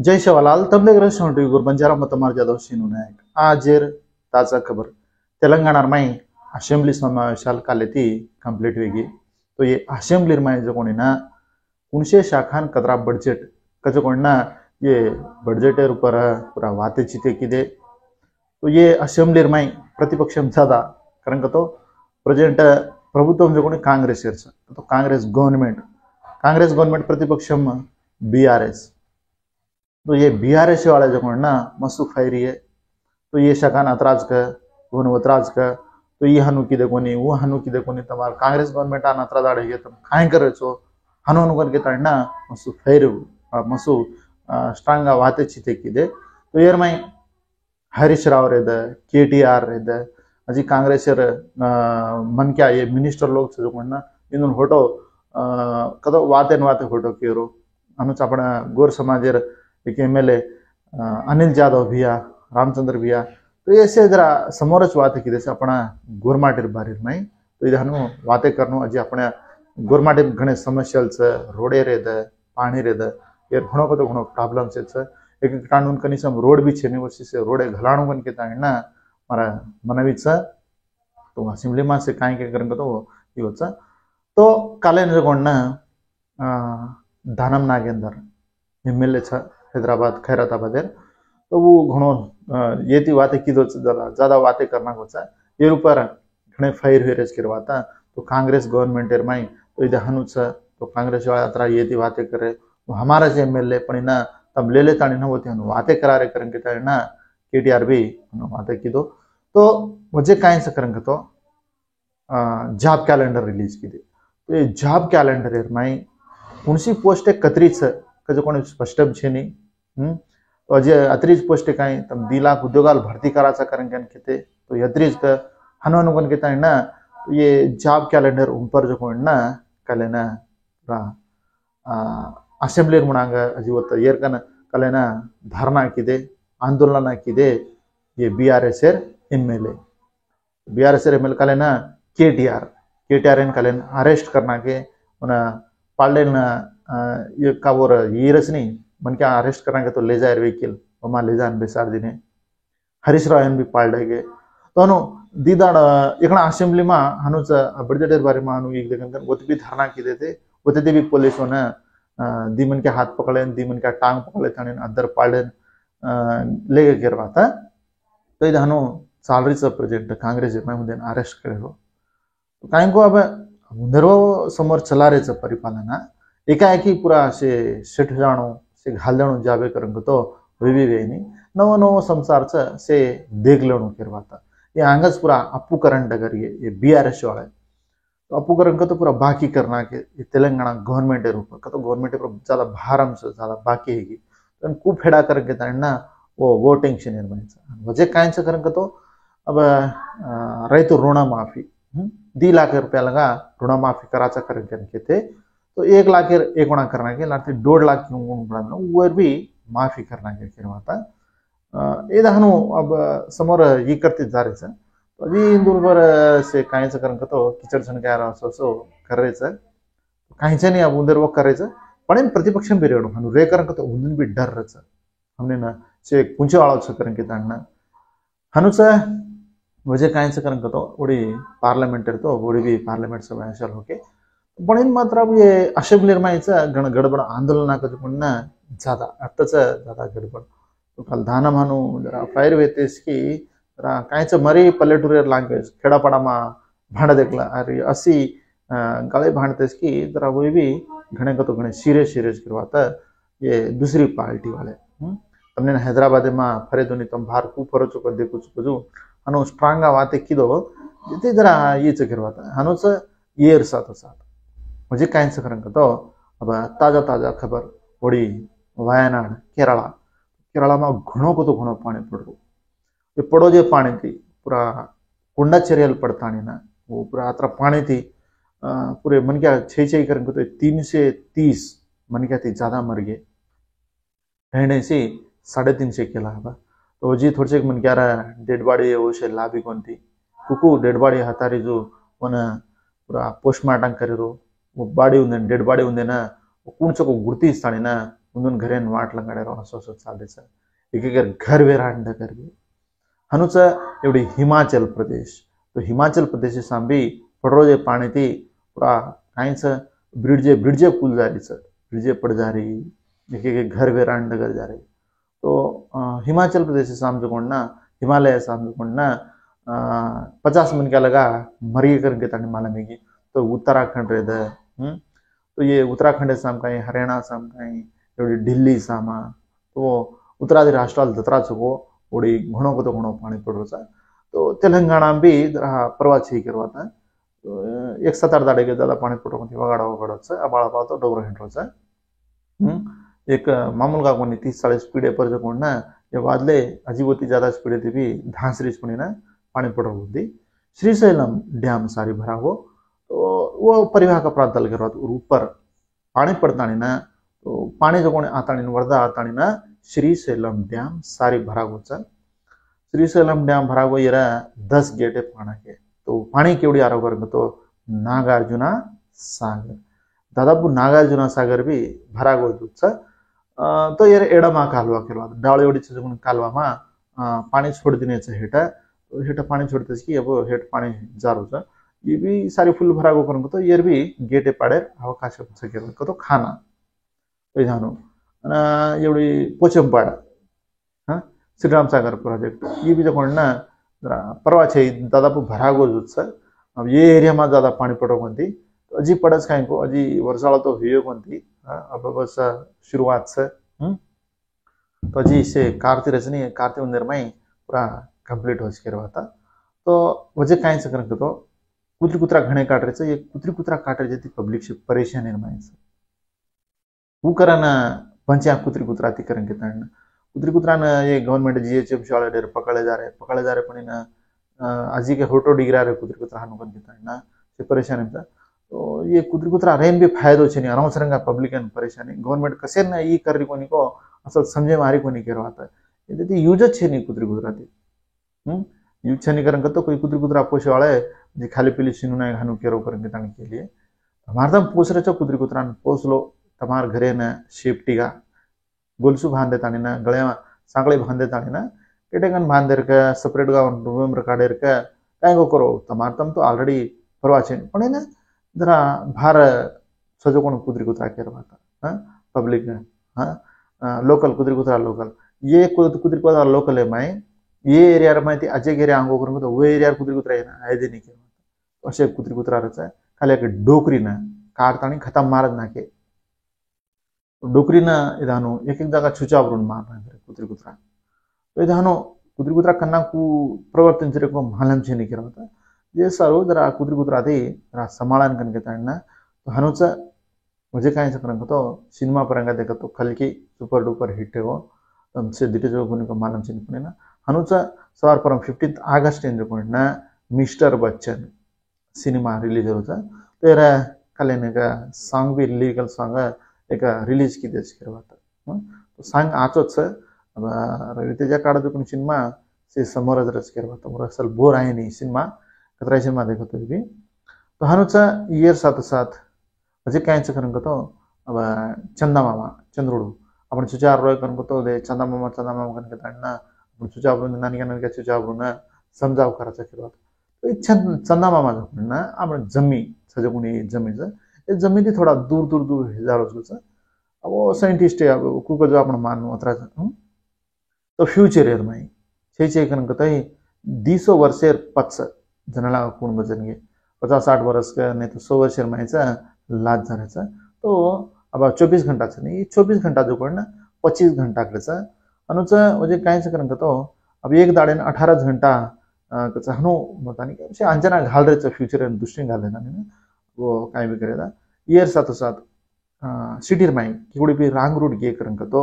जय शिवलाल तमले टीवी बंजारा मत जादव शीनु नायक आजेर ताजा खबर तेलंगाना में असेंबली समावेशाल कालेती कंप्लीट होगी। तो ये असेंबली में जो कोनी ना उनसे शाखान कदरा बजट कजो कोनी ना ये बजटेर ऊपर पूरा वाते चिते की दे। तो ये असेंबली में प्रतिपक्ष ज्यादा कारण का तो प्रेजेंट प्रभुत्व जो कोनी कांग्रेस तो कांग्रेस गवर्नमेंट प्रतिपक्ष बीआरएस। तो ये बीआरएस वाले जो ना मसू फैरी है। तो ये शकान अतराज का वो अतराज का तो ये हनु की देखो नहीं वो हनु की देखो नहीं तमार कांग्रेस गवर्नमेंट आना अतराज आड़ेगे तुम खाए करे छो हनु अनुकर के तड़ना मसू फैर मसू स्ट्रांग वाते चिते की दे। तो यार मैं हरीश राव रेद केटीआर रेद अजी कांग्रेस मन क्या ये मिनिस्टर लोग से जो ना इन फोटो कदो वाते फोटो केरो अनुच अपना गोर समाजेर एक एमएलए अनिल जाधव भैया रामचंद्र भैया तो ऐसे जरा समोरच वाते की जैसे अपना गोरमाटीर बारीर में तो इधर वाते करनो अजी अपने गोरमाटीर घणे समस्या रोडे रेद पानी रेद ये घणो को तो घणो प्रॉब्लम से एक कानून कनीसम रोड भी छे वर्षी से रोडे घलाणो बन के ताणना मारा मनवी तो असेंबली में से काई के करन तो यो तो काले जगोण दानम नागेंद्र एमएलए हैदराबाद खैरताबाद तो वो घणो ये थी बातें की ज्यादा बातें करना होता ये ऊपर घणे फायर हेरेज करवाता तो कांग्रेस गवर्नमेंट में तो इधर हनु तो कांग्रेस वाला तरह ये थी बातें करे तो हमारा से एमएलए पण ना तब ले लेता नहीं ना होती हनु बातें करा रे करेंगे तारे ना केटीआर भी बातें की दो तो मुझे काहे से करेंगे तो जॉब कैलेंडर रिलीज की दे। तो ये जॉब कैलेंडर में उनसी पोस्ट कतरीच कजो कोणी स्पष्ट छे नहीं तो अजय अतिरिक्त पोस्ट काई तम 2 लाख उद्योगाल भरती कराचा करेंगे खेते तो अतिरिक्त हनु अनुगुण के ना तो ये जॉब कैलेंडर ऊपर जो कोण ना कले ना असेंबली मुणांग अजीवत येर कन कले ना धरना की दे आंदोलन की दे ये बीआरएस एमएलए कले ना केटीआर इन कले अरेस्ट करना के उन पाल्डे ये काबोर ये रचनी मन क्या अरेस्ट करांगे तो ले जाए व्हीकल वहाँ ले जान बेसार दिने हरीश राव भी पाल्डेगे तो हनु दीदाड़ इकड़ा असेंबली में हनुच बजटेर बारे में हनु एक देखन वो भी धरना की देते वो भी पुलिस ने दी मन के हाथ पकड़े दी मन के टांग पकड़े थाने अदर पाल्डे ले गिरवाता तो इधर हनु सालरीच प्रेजेंट कांग्रेस में अरेस्ट करे तो काई को अब मुंदरव समोर चला रहे परिपालना एकाएकी पूरा से सेठ जानो से घाल जानो जाबे करंग तो वे नहीं नवो नवो संसार से देख लेनो करवाता ये आंगज पूरा अप्पू करंट अगर ये बीआरएस वाला है तो अप्पू करंग तो पूरा बाकी करना के ये तेलंगाना गवर्नमेंट ऊपर का तो गवर्नमेंट पर ज्यादा भारम से ज्यादा बाकी है तो खूब फेड़ा करके ताना वो टेंशन निर्माण वजह कायन से करंग तो अब रैतु ऋण माफी 2 लाख रुपया लगा ऋण माफी कराचा करके थे तो 1 लाख एक गुणा करना के लाते 1.5 लाख वो भी माफी करना के करवाता ये हनु अब समोर ये करते जा रहे तो अभी इंदूर से काहीच करें तो किचड़ छन क्या सो कर रहे काहीच नहीं अब उधर वो कर रहे पण प्रतिपक्ष भी रेड़ो हनु रे करें तो उन भी डर रहे हमने ना से कुंचे वाला करें के ताना हनु वजह काहीच करें तो उड़ी पार्लियामेंट तो उड़ी भी पार्लियामेंट समावेश होके पण मात्र अब ये असेंबली में गड़बड़ आंदोलन का ज्यादा अत्तच ज्यादा गड़बड़ तो कल धाना मानू जरा फायर वेतेस की जरा काहीच मरी पल्लेटूर लैंग्वेज खेड़ापाड़ा में भाड़ देखला अरे असी गले भाड़तेस की जरा वो भी घने को तो घने सीरियस करवाता ये दूसरी पार्टी वाले तमने हैदराबाद में फरे दोनी तम बाहर खूब फरो चुको देखो चुको हनु स्ट्रांग वाते की दो जिते जरा ये करवाता हनु ये साथ मुझे काहीच करें तो अब ताजा खबर ओडी वायनाड केरला में घणो को तो घणो पानी पड़ो ये पड़ो जो पानी थी पूरा कुंडा चेरियल पड़ता ना वो पूरा अत्र पानी थी पूरे मन क्या 6 करें तो 330 मन क्या थी ज्यादा मर गए रहने से 350 केला हवा तो जी थोड़े से मन क्या रहा डेड बॉडी वो से लाभी कौन थी कुकू डेड बॉडी हतारी जो वन पूरा पोस्टमार्टम करे वो बाडी डेड बॉडी ना कुणचको गुर्ती ना उन्दून घरेन वाट लंगाडे रहो असो चालरेच एक घर वेरांड करगे हनुच एवढी हिमाचल प्रदेश तो हिमाचल प्रदेश सांबी पडरो जे पाणी ती पूरा काहींच ब्रिडजे पुल जारीच ब्रिडजे पड जारी एक घर वेरांड कर जा रही तो हिमाचल प्रदेश सामने कौन ना हिमालय सामने कौन ना 50 मन क्या लगा मरी करके ताने मालूम है कि तो उत्तराखंड रहे तो ये उत्तराखंड साम कहीं हरियाणा साम कहीं दिल्ली सामा तो उत्तरादि राष्ट्राल दतरा चुको ओडी घणो को तो घणो पानी पड़ रहा तो तेलंगाना भी परवा छे करवाता तो 1-7 दाड़े के ज्यादा पानी पड़ रहा वगाड़ा वगाड़ा अबाड़ा अबाड़ा तो डोबर हिंड रहा एक मामूल का कोणी 30-40 स्पीड पर जो कोण ना ये वादले अजीबोती ज्यादा स्पीड थी भी धांसरीच पण ना पानी पड़ रही श्रीशैलम डैम सारी भरा हो तो वो परिवाह का प्रांतल के ऊपर पानी पड़ता ना तो पानी जो कोण आता वर्धा आता ना श्रीशैलम डैम सारी भरा हो श्रीशैलम डैम भरा हो ये 10 गेट है पाना के तो पानी केवड़ी आ रहा तो नागार्जुना सागर दादापू नागार्जुना सागर भी भरा गो तो ये एडमा कालवा के डावळेवडी कालवा में पानी छोड़ देने हेठ हेठ पानी छोड़ते कि अब हेठ पानी जार हो ये भी सारी फुल भरा गो कर तो ये भी गेटे पाड़े अवकाश तो खाना तो एवढी पोचमपाड़ा हाँ श्रीराम सागर प्रोजेक्ट ये भी जो ना परवा छे दादापू भरा गो अब ये एरिया में ज्यादा पानी पड़ो कोणती तो अजी पड़स कहीं को अजी वर्षाला तो हुई कोणती अब बस शुरुआत से तो अजी से कार्तिक रचनी कार्तिक मंदिर में पूरा कंप्लीट हो चुके रहा था तो वजह कहीं से करके तो कुतरी कुतरा घने काट रहे ये कुतरी कुतरा काट रहे थी पब्लिक से परेशानी निर्माण से वो करा ना पंचा कुतरी कुतरा थी करेंगे कुतरी कुतरा ना ये गवर्नमेंट GHM शाले डेर पकड़े जा रहे पण ना आजी के होटो डिग्रा रहे कुतरी कुतरा हानुकन के ना से परेशानी था तो ये कुतरी कुतरा रेन भी फायदो छे अनवसरंगा पब्लिक परेशानी गवर्नमेंट कसे ना ई कर रही कोनी को असल समझे मारी कोनी करवाता यदि यूज छे नहीं कुतरी कुतरा थी यूज छे नहीं करन तो कोई कुतरी कुतरा पोषे वाले जी खाली पीली सिनु ना हानु केरो करन के लिए हमारे तम पोष रहे कुतरी कुतरा पोस लो तमार घरे ना सेफ्टी का गोलसू बांध देता ना गले में सांकड़ी बांध देता ना केटेगन बांध देर का सेपरेट का रूम रखा देर का कहीं को करो तमार तम तो ऑलरेडी परवा छे पण ना जरा भार सजो कोण कुतरी कुतरा केरवाता पब्लिक हाँ लोकल कुतरी कुतरा लोकल ये कुतरी कुतरा लोकल है माई ये एरिया में अजय एरिया आंगो करूँ तो वो एरिया कुतरी कुतरा है नहीं केरवाता असे कुतरी कुतरा रचा खाली एक डोकरी ना काटता खतम मारत नाके डोकरी ना इधानो एक जगह छुचावरून मारना कुतरी कुतरा तो इधानो कुतरी कुतरा कन्ना को प्रवर्तन से को मालूम छे नहीं केरवाता ये सारो जरा कुतरी कुतरा थी जरा संभालन कन के तो हनुच मुझे कहीं से करंग तो सिनेमा परंगा देखा तो कल की सुपर डुपर हिट है वो तो से दिटे जो को मालूम छे नहीं ना हनुच सवार परम 15 अगस्त ना मिस्टर बच्चन सिनेमा रिलीज होता तो यार कल का सॉन्ग भी लीगल सॉन्ग एक रिलीज की देश करवाता तो सॉन्ग आचोच अब रवितेजा काढ जो सिनेमा से समोरच रच करवाता मोर असल बोर आहे नहीं सिनेमा कतरा सिनेमा देखो तो भी तो हनुचा ईयर साथ साथ अजय क्या करेंगे तो अब चंदा मामा चंद्रुडू अपन चुचार रोय करेंगे तो दे चंदा मामा करेंगे ताना अपन चुचाबरू नानी चुचाबरू ना समझाव करायचा किंवा तो चंदा मामा ना आपण जमी सजगुणी जमीन ये जमीन थी थोड़ा दूर दूर दूर हिजारो अब वो साइंटिस्ट है अब कुको जो अपन मानू अतरा तो फ्यूचर ईयर में छे करेंगे तो 200 वर्षेर पच्छ जनाला कोण बजनगे 50-60 वर्ष का नहीं तो 100 वर्ष लाज जाने तो अब 24 घंटा नहीं 24 घंटा जो कोण ना 25 घंटा कर अनुच म्हणजे काय करेंगे तो अब एक दाड़े 18 घंटा हनु मता नहीं अंजना घाल रहे फ्यूचर दृष्टि घाल रहे ना वो काय भी करेगा ईयर साथ साथ सिटी में कि भी रांग रूट गे करेंगे तो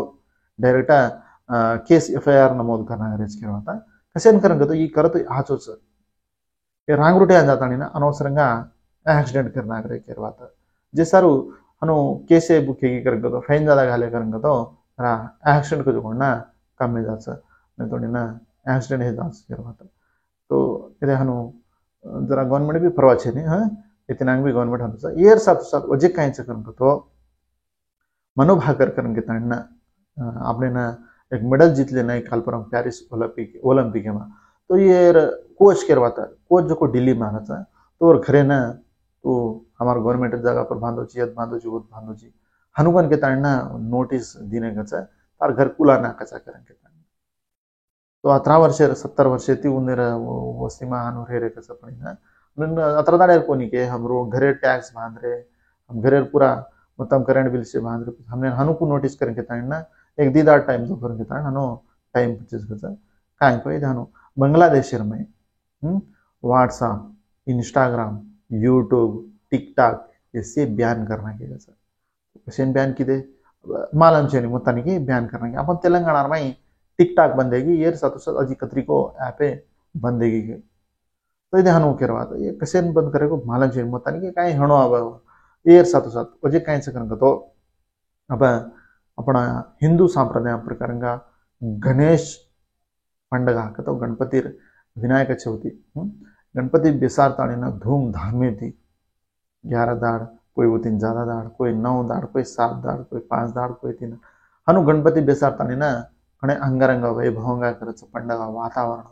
डायरेक्ट केस FIR नमोद करना अरेंज करवाता कसे करेंगे तो ये करत हाचोच ये रांग रूटे आ जाता ना अनवसरंगा एक्सीडेंट करना करवाता जे सारू हनु केस बुक करेंगे तो फाइन ज्यादा घाले करेंगे तो एक्सीडेंट को जो ना कम में जा नहीं तो ना एक्सीडेंट है करवाता तो इधे हनु जरा गवर्नमेंट भी परवा छे नहीं हाँ इतना भी गवर्नमेंट हनु ईयर साथ साथ वजह कहीं करेंगे तो मनोभाकर करन के ताणना आपने ना एक मेडल जीत लेना एक कालपुरम पेरिस ओलंपिक में तो ये कोच करवाता कोच जो को दिल्ली में आना तो और घरे ना तो हमारे गवर्नमेंट जगह पर बांधो ची यद बांधो ची वो बांधो ची हनुकन के ताणना नोटिस दिने का तार घर कुला ना कचा करन के ताणना तो 18 वर्ष 70 वर्ष ती उन्हें वस्तीमा हानु रे कसं पण ना अत्र दाड़े कोनी के हमरो घरे टैक्स बांध रहे हम घरे पूरा मतम करंट बिल से बांध रहे हमने हनु को नोटिस करके ताणना एक दीदार टाइम जो करके ताण हनो टाइम पचीस गजा काय पे जानो बांग्लादेश में व्हाट्सएप इंस्टाग्राम यूट्यूब टिकटॉक ये बैन करना के गजा कशेन बैन किदे मालम छेनी मोतानी की बैन करना के अपन तेलंगाना में टिकटॉक बंदेगी ये साथ साथ अजी कतरी को ऐप है बंदेगी के तो ये हनु केरवा तो ये कशेन बंद करे को मालम छेनी मोतानी के काय हणो अब ये साथ साथ अजे काय से करन तो अब अपना हिंदू संप्रदाय प्रकार गणेश पंडग तो गणपति विनायक चौथी गणपति बेसारता धूमधाम थी 11 दाड़ कोई वो 3 ज्यादा दाड़ कोई 9 दाड़ कोई 7 दाड़ कोई 5 दाड़ कोई 3 हनु गणपति बेसारता घणे अंगरंग वैभवंगा करायचं पंडग वातावरण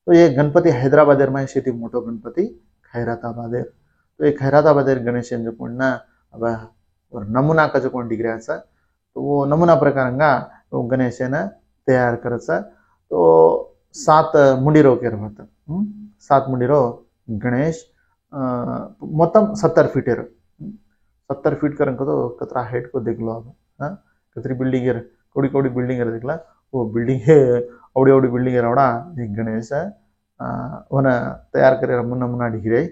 तो ये गणपति हैदराबादेर में शेती मोटो गणपति खैराताबादेर तो ये खैराताबादेर गणेश ना अब नमुना का जो कोण डिग्री तो वो नमुना प्रकार गणेश तैयार करायचा तो 7 मुंडीरो केरवाता 7 मुंडीरो गणेश मोतम 70 फीटेर 70 फीट करन तो कतरा हाइट को देख लो अब कतरी बिल्डिंग कोड़ी कोड़ी बिल्डिंग देखला वो बिल्डिंग है औड़ी औड़ी बिल्डिंग रवड़ा एक गणेश वन तैयार करे नमुना डिग्री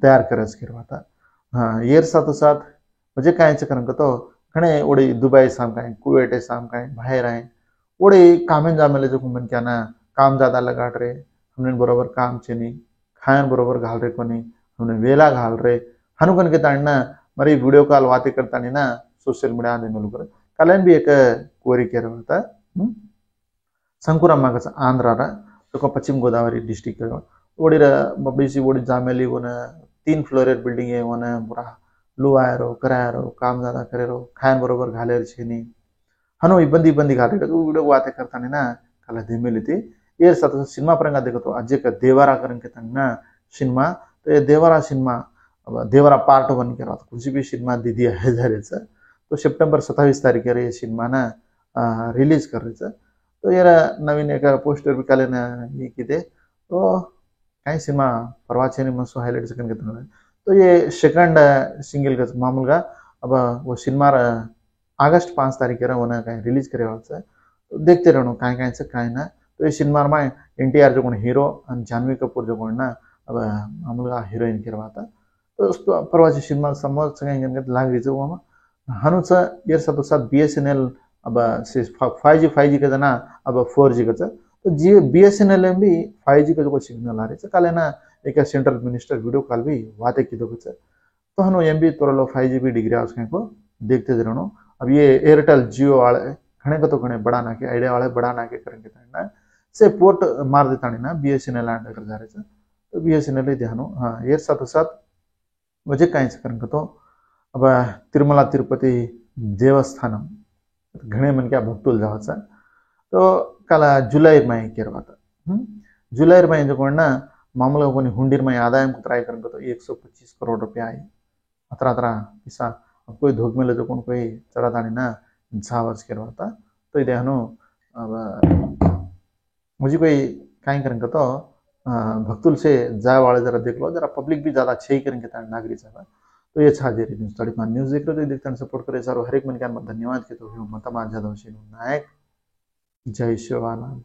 तैयार करच केरवाता हाँ ये साथ साथ म्हणजे कायच करन तो घणे ओडी दुबई साम काय कुवेट साम काय बाहेर आहे ओडी कामें जामेले जो मन क्या ना काम ज्यादा लगाट रे हमने बरोबर काम छेनी खायन बरोबर घाल रे कोनी हमने वेला घाल रे हनुकन के ताणना मरी वीडियो कॉल वाते करता ना सोशल मीडिया आने मेलू कर कलन भी एक कोरी केर होता संकुरम्मा का आंध्रा रा तो पश्चिम गोदावरी डिस्ट्रिक्ट ओडी बबीसी ओडी जामेली वन 3 फ्लोरेर बिल्डिंग है वन पूरा लुआयरो करायरो काम ज्यादा करेरो खायन बरोबर घालेर छेनी हनो इब्बंदी इब्बंदी घाले वीडियो वाते करता ना कला धीमेली थी ये साथ सिनेमा परंगा देखो तो अजय का देवरा करन के तंगना सिनेमा तो ये देवरा सिनेमा अब देवरा पार्ट 1 के रात कुछ भी सिनेमा दीदी है झारेचा तो सप्टेंबर 27 तारीख ये सिनेमा ना रिलीज करायचा तो ये नवीन एक पोस्टर भी काले ना ये किते तो काय सिनेमा परवाचे ने मसो हाईलाइट करन के तंगना तो ये सेकंड सिंगल का मामूल का अब वो सिनेमा अगस्त 5 तारीख के वो ना रिलीज करे वाला तो देखते रहनो काय काय से काय ना तो ये सिनेमा में एनटीआर जो कोण हीरो और जानवी कपूर जो कोण ना अब मामूल का हीरोइन करवाता तो उसको परवाची सिनेमा समोर संगे लागली जो वमा हनुच ये साथ साथ बीएसएनएल अब 5G का जना अब 4G का तो जी बीएसएनएल में भी 5G का जो सिग्नल आ रही काले ना एक सेंट्रल मिनिस्टर वीडियो कॉल भी वाते की दो तो हनु एम भी तोरलो 5G डिग्री उसके को देखते रहनो अब ये एयरटेल जियो वाले घने को तो घने बड़ा ना के आइडिया वाले बड़ा ना के करेंगे ताना से पोर्ट मार देता ना बीएसएनएल लैंड कर जा रहे तो बीएसएनएल ध्यानो हाँ ये साथ साथ मुझे कहीं से करेंगे तो अब तिरुमला तिरुपति देवस्थानम घने मन क्या भक्तुल जावाचा तो कल जुलाई में केरवाता जुलाई में जो कोण ना मामूला कोणी हुंडीर में आदाय को ट्राई करेंगे तो 125 करोड़ रुपया आई अतरा अतरा पिसा कोई धोख में ले जो कोई चढ़ा दानी ना झावर्स करवाता तो ये हनु अब मुझे कोई कहीं करेंगे तो भक्तुल से जा वाले जरा देख लो जरा पब्लिक भी ज्यादा अच्छे ही करेंगे नागरिक साहब तो ये अच्छा दे रही न्यूज देख रहे हो देखते सपोर्ट करे सर हर एक मन के धन्यवाद के तो मत माझा नायक जय शिवानंद।